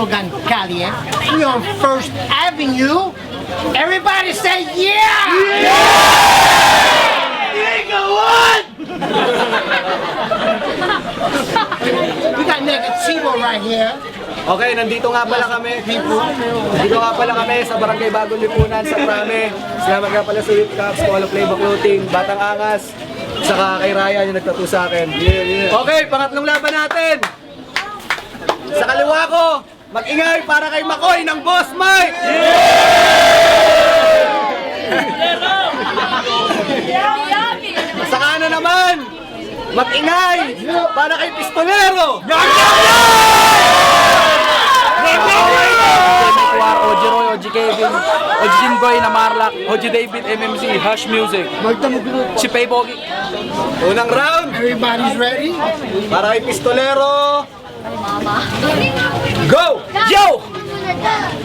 Sunogan Calle. We're on First Avenue. Everybody say yeah! Nigga, what? We got Negativo right here. Okay, nandito nga pala kami. Nandito nga pala kami sa Barangay Bagong Lipunan sa Prame. Salamat nga pala sa Whip Caps, Wall of Flavor Clothing, Batang Angas, saka kay Ryan yung nagtatu sa akin. Okay, pangatlong laban natin. Sa kaliwa ko, mag-ingay para kay Makoy ng Boss Mike! Sa kanan naman, mag-ingay para kay Pistolero! OG Roy, OG Kevin, OG Jinboy na Marlak, OG David, MMC, Hush Music, si Pay Bogi. Unang round, Everybody's ready? para kay Pistolero. Go! Yo!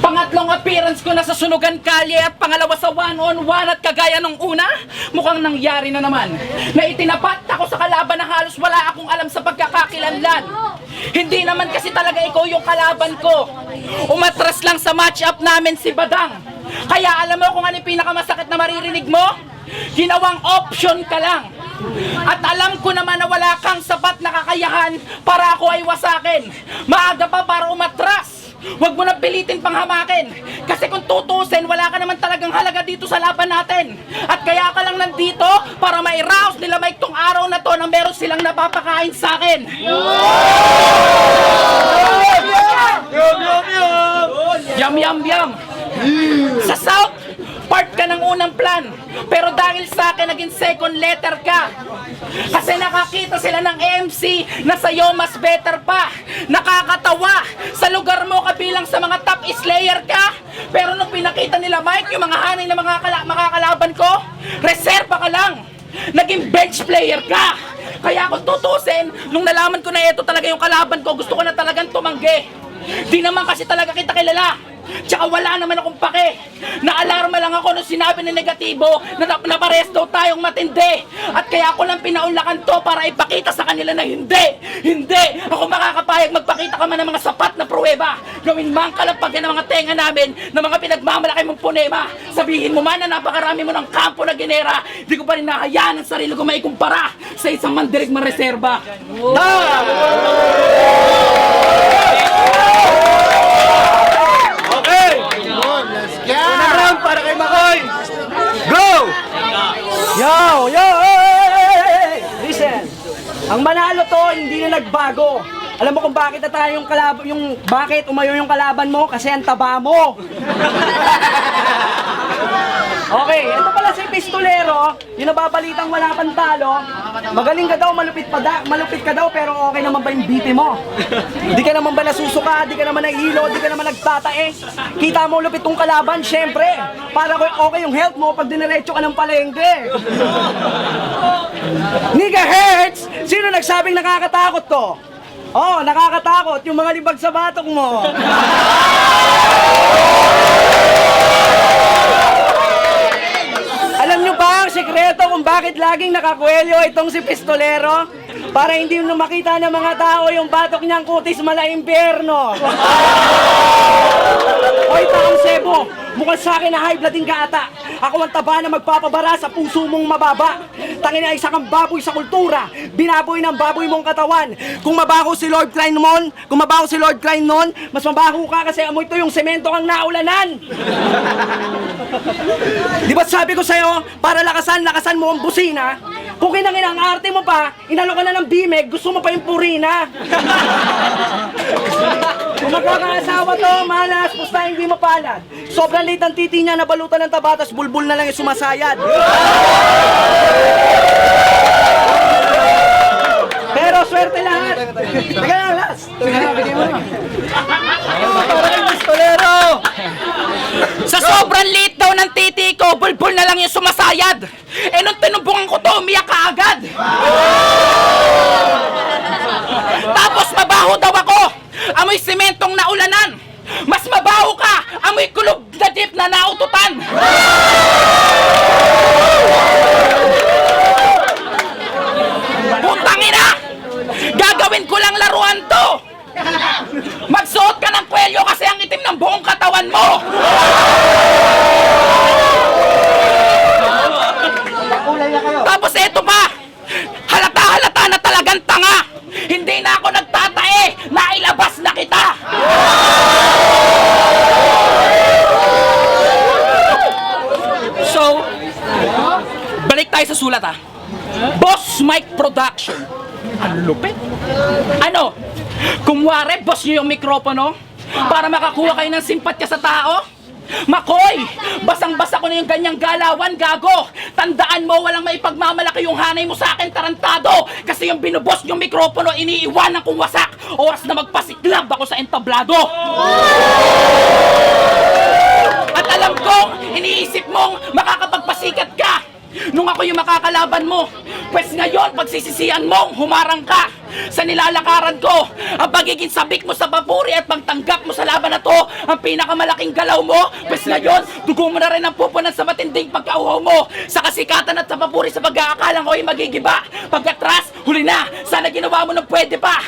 Pangatlong appearance ko na sa Sunugan Kalye at pangalawa sa one-on-one at kagaya nung una, mukhang nangyari na naman na itinapat ako sa kalaban na halos wala akong alam sa pagkakakilanlan. Hindi naman kasi talaga ikaw yung kalaban ko. Umatras lang sa match-up namin si Badang. Kaya alam mo kung ano yung pinakamasakit na maririnig mo? Ginawang option ka lang. At alam ko naman na wala kang sapat na kakayahan para ako ay wasakin. Maaga pa para umatras. Huwag mo na pilitin pang hamakin. Kasi kung tutusin, wala ka naman talagang halaga dito sa laban natin. At kaya ka lang nandito para ma-rouse nila Mike tong araw na to na meron silang napapakain sa akin. Yum, yum, yum. Sa South, part ka ng unang plan. Pero dahil sa akin, naging second letter ka. Kasi nakakita sila ng MC na sa'yo mas better pa. Nakakatawa. Sa lugar mo kabilang sa mga top slayer ka. Pero nung pinakita nila Mike, yung mga hanay na makakalaban ko, reserva ka lang. Naging bench player ka. Kaya kung tutusin, nung nalaman ko na ito talaga yung kalaban ko, gusto ko na talagang tumanggi. Di naman kasi talaga kita kilala. Tsaka wala naman akong pake. Naalarma lang ako nung sinabi ng Negatibo na pares daw tayong matindi. At kaya ako lang pinaunlakan to para ipakita sa kanila na hindi ako makakapayag magpakita ka man ng mga sapat na pruweba. Gawin mang kalampagan ng mga tenga namin ng mga pinagmamalaki mong punema. Sabihin mo man na napakarami mo ng kampo na ginera, di ko pa rin nahayaan ang sarili ko maikumpara sa isang mandirigmang reserba. Unang round para kay Makoy. Go! Yo! Listen, ang manalo to hindi na nagbago. Alam mo kung bakit na tayo bakit umayo yung kalaban mo? Kasi ang taba mo. Okay, ito pala si Pistolero, yung nababalitang wala pang talo. Magaling ka daw, malupit ka daw, pero okay naman ba yung BP mo? Di ka naman ba nasusuka, di ka naman nahihilo, di ka naman nagtatae. Kita mo lupit tong kalaban, syempre. Para okay yung health mo pag diniretso ka ng palengke. Nigga Hertz, sino nagsabing nakakatakot to? Oh, nakakatakot yung mga libag sa batok mo. Alam nyo ba ang sekreto kung bakit laging nakakwelyo itong si Pistolero? Para hindi mo makita ng mga tao yung batok niyang kutis malaimpyerno. Hoy, Taong Sebo, mukhang sa akin na high blooding ka ata. Ako ang taba na magpapabara sa puso mong mababa. Tangin na isa kang baboy sa kultura, binaboy ng baboy mong katawan. Kung mabaho si Lord Klein noon, mas mabaho ka kasi amoy to yung semento kang naulanan. Di ba sabi ko sa'yo, para lakasan mo ang busina? Kung kinangin ang arte mo pa, inalo ka na ng bimeg, gusto mo pa yung purina. Kung magkakaasawa to, malas, basta hindi mapalad. Sobrang late ang titi niya, nabalutan ng tabatas, bulbul na lang yung sumasayad. Pero swerte lahat. Teka lang, last. Bigay mo na. Pistolero! Sa sobrang liit daw ng titi ko, bulbul na lang yung sumasayad. Eh nung tinumbukan ko to, umiyak ka agad. Tapos mabaho daw ako, amoy sementong naulanan. Mas mabaho ka, amoy kulog na jeep na naututan. Putang ina! Gagawin ko lang laruan to! Magsuot ka ng kwelyo kasi katawan mo! Tapos eto pa! Halata na talagang tanga! Hindi na ako nagtatae! Nailabas na kita! So, balik tayo sa sulat Boss Mike Production. Ang lupit. Ano? Kumwari, boss nyo yung mikropono para makakuha kayo ng simpatya sa tao? Makoy! Basang-basa ko na yung ganyang galawan, gago! Tandaan mo, walang maipagmamalaki yung hanay mo sa akin, tarantado! Kasi yung binubos yung mikropono, iniiwanan kong wasak! Oras na magpasiklab ako sa entablado! At alam kong, iniisip mong makakapagpasikat ka! Nung ako yung makakalaban mo, pwes ngayon pagsisisihan mong humarang ka sa nilalakaran ko. Ang pagiging sabik mo sa papuri at pagtanggap mo sa laban na to, ang pinakamalaking galaw mo, pwes ngayon dugo mo na rin ang pupunan sa matinding pagkauhaw mo. Sa kasikatan at sa papuri sa pag-aakalang ko'y magigiba. Pagkatras, huli na, sana ginawa mo ng pwede pa.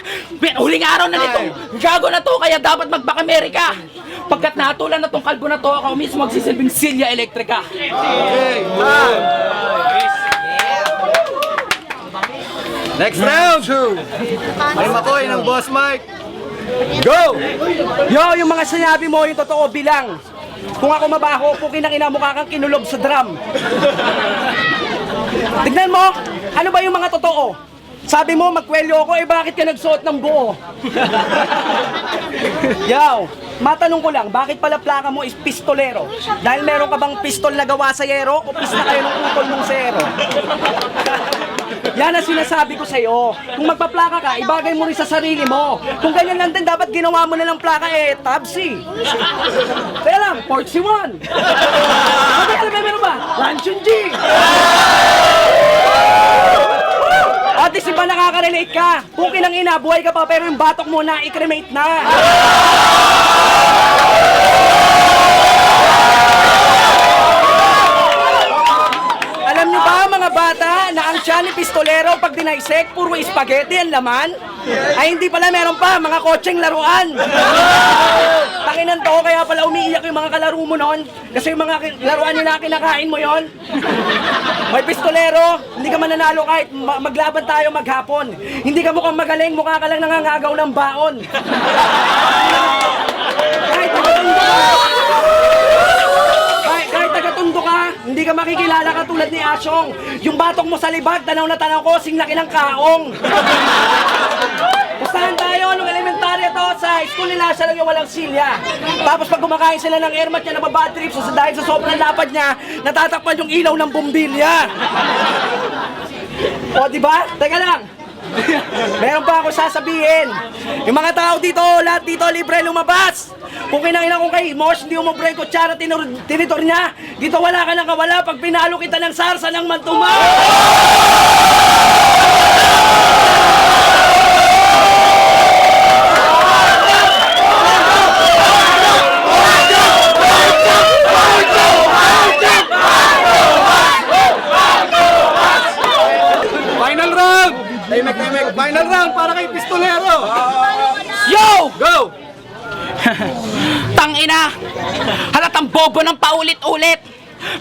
Huling araw na nitong gago na to, kaya dapat magbaka-Amerika. Pagkat nahatulan na tong kalbo na to, ako mismo magsisilbing silya elektrika. Next round! May Makoy ng Boss Mike. Go! Yo, yung mga sinabi mo, yung totoo bilang. Kung ako mabaho, pukin ang ina, mukha kang kinulog sa drum. Tignan mo, ano ba yung mga totoo? Sabi mo, magkwelyo ako, bakit ka nagsuot ng buo? Yaw, matanong ko lang, bakit pala plaka mo is pistolero? Dahil meron ka bang pistol na gawa sa yero o pista kayo ng utol mong zero? Yan ang sinasabi ko sa'yo. Kung magpaplaka ka, ibagay mo rin sa sarili mo. Kung ganyan lang din, dapat ginawa mo na lang plaka Tabsi. Kaya lang, Portsy 1. Sabi, alam mo meron ba? Ranchon G. At least iba nakaka-relate ka. Kung kinang ina, buhay ka pa pero yung batok mo na, i-cremate na. Alam niyo ba mga bata na ang tiyan ni pistolero pag dinaisek, puro spaghetti ang laman? Ay hindi pala, meron pa mga kotseng laruan. Tanginan to, kaya pala umiiyak yung mga kalaro mo noon. Kasi yung mga laruan nila, kinakain mo yon. May pistolero, hindi ka mananalo kahit maglaban tayo maghapon. Hindi ka mukhang magaling, mukha ka lang nangangagaw ng baon. Kahit taga-tundo ka, hindi ka makikilala ka tulad ni Asyong. Yung batok mo sa libag, tanaw na tanaw ko, sing laki ng kaong. Bastahan tayo, nung elementarya to, sa school nila, siya lang yung walang silya. Tapos pag kumakain sila ng airmat niya na babad trip, so dahil sa sobrang lapad niya, natatakpan yung ilaw ng bumbilya. O, diba? Teka lang. Meron pa ako sasabihin. Yung mga tao dito, lahat dito libre lumabas. Kung kinangina ko kay Mosh, hindi mo break kutsara tinitor niya. Dito wala ka nang kawala pag pinalo kita ng sarsa ng mantuma. Final round! Final round para kay pistolero. Yo! Go! Tangina! Halatang bobo ng paulit-ulit!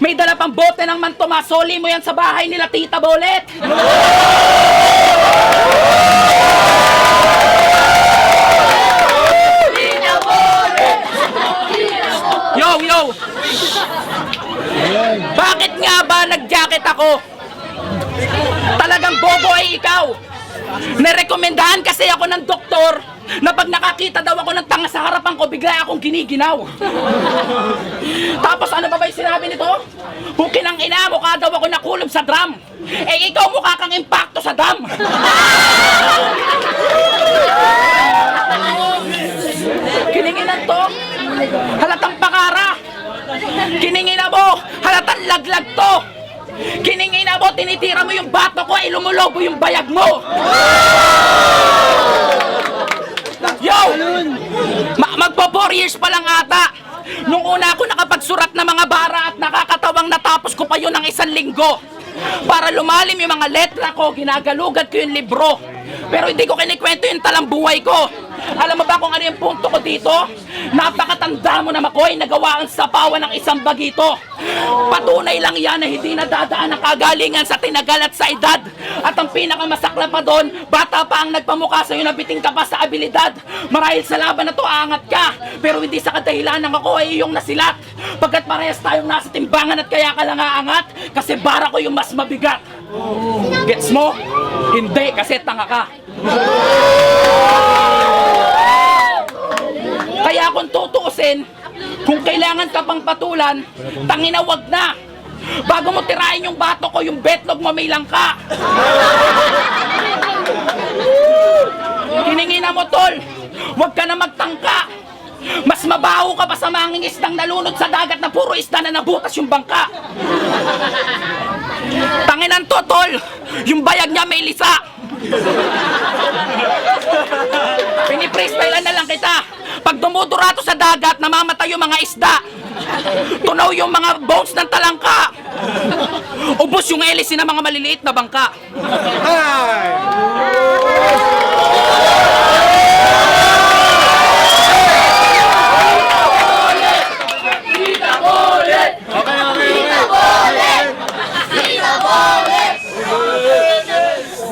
May dala pang bote ng mantuma, soli mo yan sa bahay nila Tita Bolet! Yo! Bakit nga ba nag-jacket ako? Talagang bobo ay ikaw! Narekomendahan kasi ako ng doktor na pag nakakita daw ako ng tanga sa harapan ko, bigla akong giniginaw. Tapos ano ba yung sinabi nito? Hukin ang ina, mukha daw ako nakulong sa drum. Eh ikaw mukha kang impacto sa dam. Kininginan to, halatang pakara. Kiningina mo, halatang laglag to. Kiningina mo, tinitira mo yung bato ko, ay lumulobo yung bayag mo. Yo! Magpo 4 years pa lang ata. Nung una ako nakapagsurat ng mga bara at nakakatawang natapos ko pa yun ng 1 linggo. Para lumalim yung mga letra ko, ginagalugad ko yung libro. Pero hindi ko kinikwento yung talang buhay ko. Alam mo ba kung ano yung punto ko dito? Napakatanda mo na, Makoy, nagawa ang sapawan ng isang bagito. Patunay lang yan na hindi nadadaan ang kagalingan sa tinagal at sa edad. At ang pinakamasakla pa doon, bata pa ang nagpamukha sa'yo na biting ka pa sa abilidad. Marahil sa laban na to, aangat ka. Pero hindi sa kadahilan ng ako ay iyong nasilat. Pagkat parehas tayong nasa timbangan at kaya ka lang aangat, kasi bara ko yung mas mabigat. Gets mo? Hindi, kasi tanga ka. Kaya kung tutuusin, kung kailangan ka pang patulan, tangina wag na. Bago mo tirahin yung bato ko, yung betlog mo may langka. Kiningina mo, tol. Wag ka na magtangka. Mas mabaho ka pa sa mangingisdang nalunod sa dagat na puro isda na nabutas yung bangka. Tanginan to, tol. Yung bayag niya may lisa. Piniprestylean na lang kita. Pag dumudurato sa dagat, namamatay yung mga isda. Tunaw yung mga bones ng talangka. Ubos yung hélice ng mga maliliit na bangka.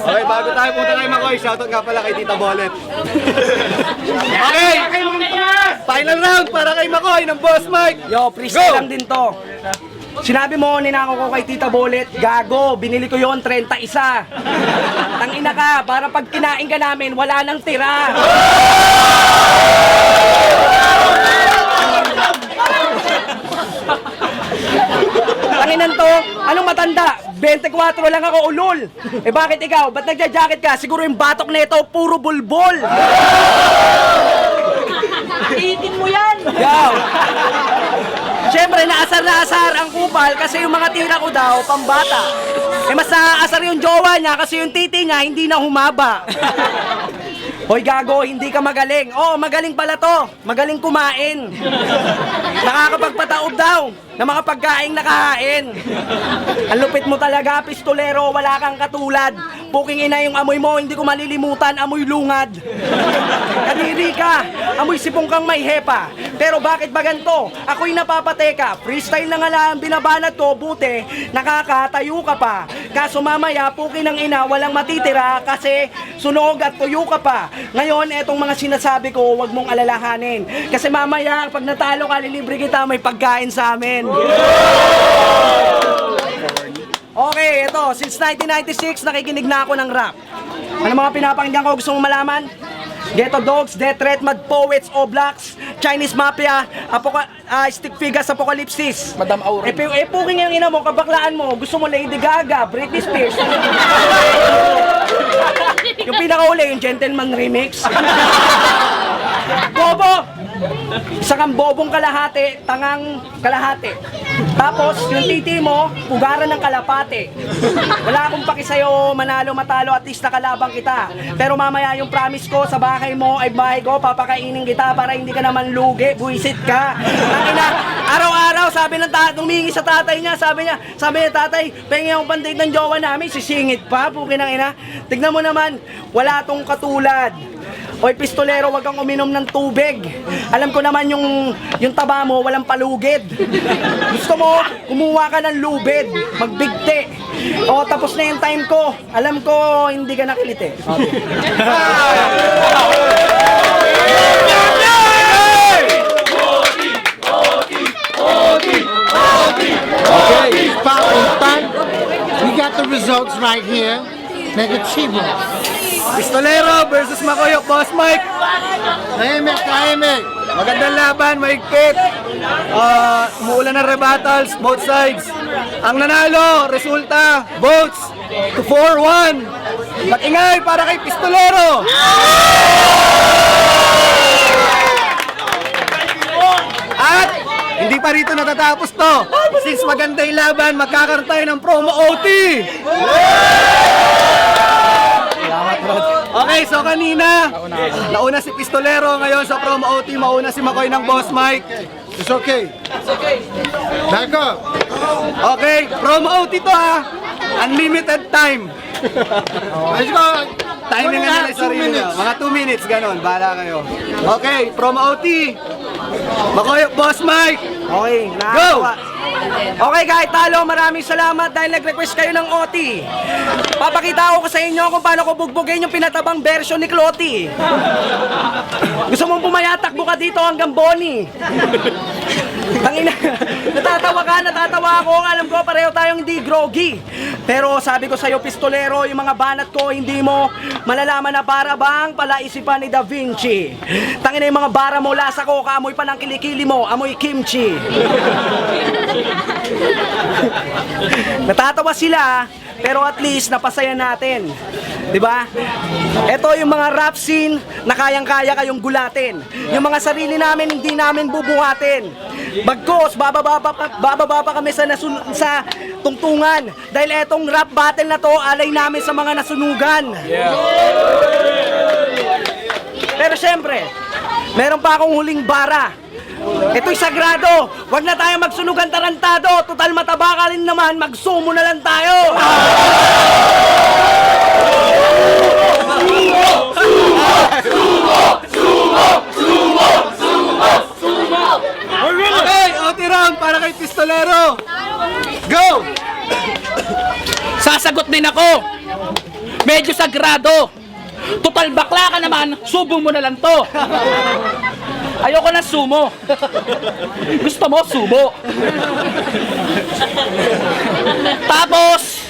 Okay, bago tayo punta kay Makoy, shoutout nga pala kay Tita Bolet. Okay, final round para kay Makoy ng Boss Mike. Yo, freestyle lang din to. Sinabi mo, ninako ko kay Tita Bolet, gago, binili ko yon 31. Tangina ka, para pag kinain ka namin, wala nang tira. Tanginan to, anong matanda? 24 lang ako, ulol. Eh bakit ikaw? Ba't nagja-jacket ka? Siguro yung batok nito, puro bulbol. Itin mo yan. Yo. Siyempre, naasar na asar ang kupal kasi yung mga tira ko daw, pambata. Eh mas naasar yung jowa niya kasi yung titi niya hindi na humaba. Hoy gago, hindi ka magaling. Oo, magaling pala to. Magaling kumain. Nakakapagpataob daw na mga pagkaing nakahain. Ang lupit mo talaga, pistolero, wala kang katulad. Puking ina yung amoy mo, hindi ko malilimutan, amoy lungad. Kadiri ka, amoy sipong kang may hepa. Pero bakit ba ganito? Ako'y napapateka. Freestyle na nga lang, binabanat ko, buti, nakakatayo ka pa. Kaso mamaya, puking ng ina, walang matitira kasi sunog at tuyo ka pa. Ngayon, etong mga sinasabi ko, wag mong alalahanin. Kasi mamaya, pag natalo ka, lilibre kita, may pagkain sa amin. Okay, ito, since 1996, nakikinig na ako ng rap. Ano mga pinapakinggan ko, gusto mong malaman? Ghetto Dogs, Death Threat, Mad Poets, Oblaks, Chinese Mafia, Stick Figures, Apocalypsis. Madam Aurin. Puking yung ina mo, kabaklaan mo, gusto mo Lady Gaga, Britney Spears. Yung pinakauli, yung Gentleman Remix. Bobo! Isa kang bobong kalahati, tangang kalahati. Tapos, yung titi mo, pugaran ng kalapate. Wala akong paki sa'yo, manalo, matalo, at least nakalabang kita. Pero mamaya yung promise ko, sa bahay mo ay bahay ko, papakainin kita para hindi ka naman lugi, buisit ka. Tangina, araw-araw, sabi ng humingi sa tatay niya, sabi niya, tatay, pengi akong pandate ng jowa namin, sisingit pa, pukin ng ina. Tignan mo naman, wala tong katulad. Oy, pistolero, wag kang uminom ng tubig. Alam ko naman yung taba mo, walang palugid. Gusto mo, kumuha ka ng lubid, magbigti. O, tapos na yung time ko. Alam ko, hindi ka nakiliti. Okay, Pautan. We got the results right here. Negativo. Pistolero versus Makoy, Boss Mike. Tahimik. Magandang laban, mahigpit. Umuulan ng rebattles, both sides. Ang nanalo, resulta, votes to 4-1. Mag-ingay para kay Pistolero. At hindi pa rito natatapos to. Since maganda yung laban, magkakaroon tayo ng promo OT. Okay, so kanina, nauna si Pistolero, ngayon sa promo OT, mauna si Makoy ng Boss Mike. It's okay. Back up. Okay, promo OT to ha. Unlimited time. Let's go. timing nga nila yung sarili nyo. Mga 2 minutes, ganon. Bahala kayo. Okay, from OT. Makoy, Boss Mike. Okay, nakakatawa. Okay kahit talo, maraming salamat dahil nag-request kayo ng OT. Papakita ko sa inyo kung paano ko bugbugin yung pinatabang version ni Clotty. Gusto mong bumaya, takbo ka dito hanggang Bonnie. Tangina, natatawa ako, alam ko pareho tayong hindi groggy. Pero sabi ko sa'yo, pistolero, yung mga banat ko, hindi mo malalaman na para bang palaisipan ni Da Vinci. Tangina yung mga bara mo, lasa ko, kaamoy pa ng kilikili mo, amoy kimchi. Natatawa sila, pero at least napasaya natin. Diba? Ito yung mga rap scene na kayang-kaya kayong gulatin. Yung mga sarili namin, hindi namin bubuhatin. Bagkos, bababa pa kami sa tungtungan. Dahil etong rap battle na to, alay namin sa mga nasunugan. Pero syempre, meron pa akong huling bara. Ito'y sagrado. Huwag na tayo magsunugan tarantado. Total mataba ka rin naman, magsumo na lang tayo. Okay, OT round para kay Pistolero. Go! Sasagot din ako. Medyo sagrado. Total bakla ka naman, subo mo na lang to. Ayoko na sumo. Gusto mo sumo. Tapos,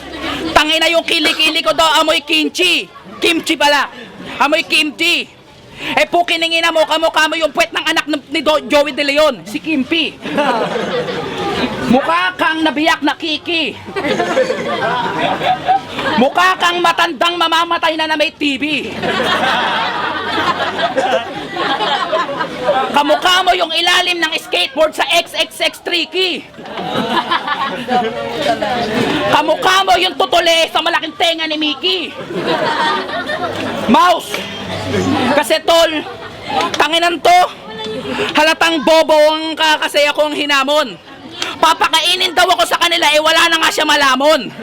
tangina yung kilikili ko daw, amoy kimchi. Kimchi pala. Amoy kimchi. Eh pukiningina mo, kamukha mo yung puwet ng anak ni Joey De Leon, si Kimpi. Mukha kang nabiyak na Kiki. Mukha kang matandang mamamatay na may TV. Kamukha mo yung ilalim ng skateboard sa XXX Tricky. Kamukha mo yung tutuli sa malaking tenga ni Mickey. Mouse. Kasi tol, tanginan to, halatang bobo ang kakasaya kong hinamon. Papakainin daw ako sa kanila, eh wala na nga siya malamon.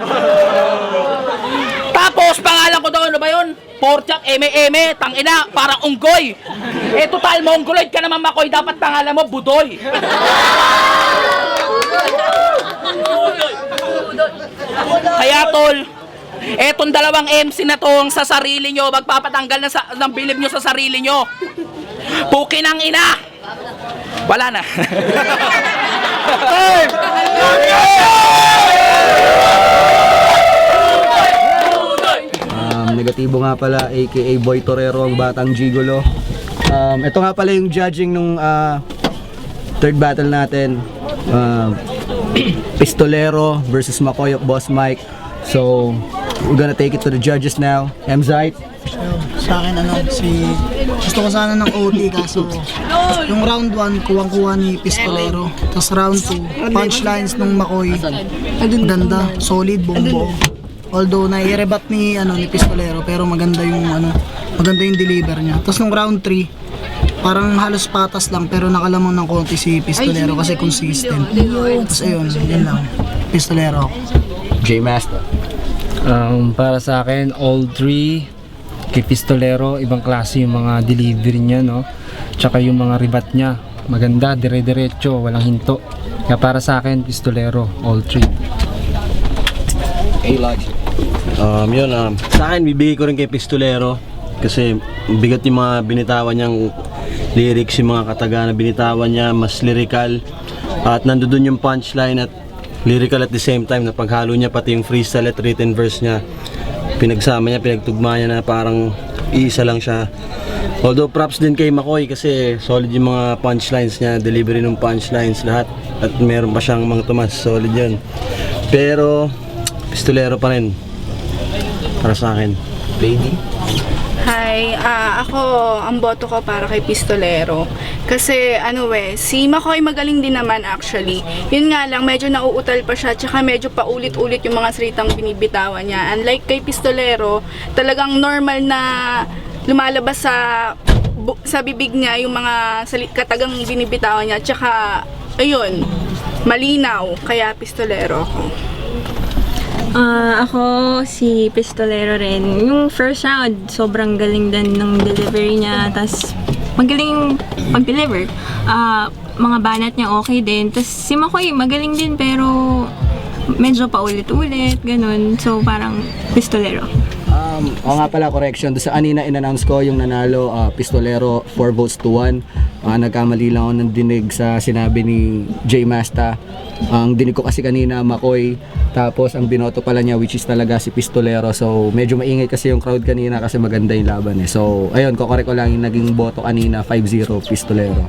Tapos pangalan ko daw, ano ba yun? Porchak, eme, tangina, parang unggoy. Eh total, mongoloid ka naman Makoy, dapat pangalan mo Budoy. Kaya tol, etong dalawang MC na tong sa sarili nyo, magpapatanggal ng bilib nyo sa sarili nyo. Pukin ang ina. Wala na. Negatibo nga pala, aka Boy Torero, ang batang gigolo. Ito nga pala yung judging nung third battle natin. Pistolero versus Makoy of Boss Mike. So, we're gonna take it to the judges now. Mzite. Sa akin gusto ko sana ng OT kaso yung round 1 kuwang-kuha ni Pistolero, tapos round 2 punchlines nung Makoy ganda, solid, buong-buo. Although nai-rebat ni Pistolero pero maganda yung deliver niya. Tapos nung round 3 parang halos patas lang pero nakalamang ng konti si Pistolero kasi consistent. Tapos ayun, yun lang. Pistolero. J-Master. Para sa akin, all three kay Pistolero, ibang klase yung mga delivery niya, no? Tsaka yung mga ribat niya, maganda, dire-diretso, walang hinto. Kaya para sa akin, Pistolero, all three. Sa akin, bibigay ko rin kay Pistolero kasi bigat yung mga binitawan niyang lyrics, yung mga kataga na binitawan niya, mas lyrical at nandoon yung punchline at lyrical at the same time na paghalo niya pati yung freestyle at written verse niya, pinagsama niya, pinagtugma niya na parang iisa lang siya. Although props din kay Makoy kasi solid yung mga punchlines niya, delivery ng punchlines lahat at meron pa siyang mga tumas, solid yun. Pero Pistolero pa rin para sa akin. Lady. Hi, ako, ang boto ko para kay Pistolero. Kasi si Makoy magaling din naman actually. Yun nga lang, medyo nauutal pa siya, tsaka medyo paulit-ulit yung mga salitang binibitawan niya. Unlike kay Pistolero, talagang normal na lumalabas sa bibig niya yung mga katagang binibitawan niya. Tsaka, ayun, malinaw, kaya Pistolero ako. Ako si Pistolero rin. Yung first round, sobrang galing din ng delivery niya. Tapos magaling pag-deliver. Mga banat niya okay din. Tapos si Makoy magaling din pero medyo paulit-ulit, ganun. So parang Pistolero. Oo nga pala, correction. Doon sa kanina in-announce ko yung nanalo, Pistolero 4 votes to 1. Nagkamali lang ako ng dinig sa sinabi ni J Masta. Ang dinig ko kasi kanina Makoy, tapos ang binoto pala niya which is talaga si Pistolero. So medyo maingay kasi yung crowd kanina kasi maganda yung laban eh. So ayun, kokorek ko lang yung naging boto kanina, 5-0 Pistolero.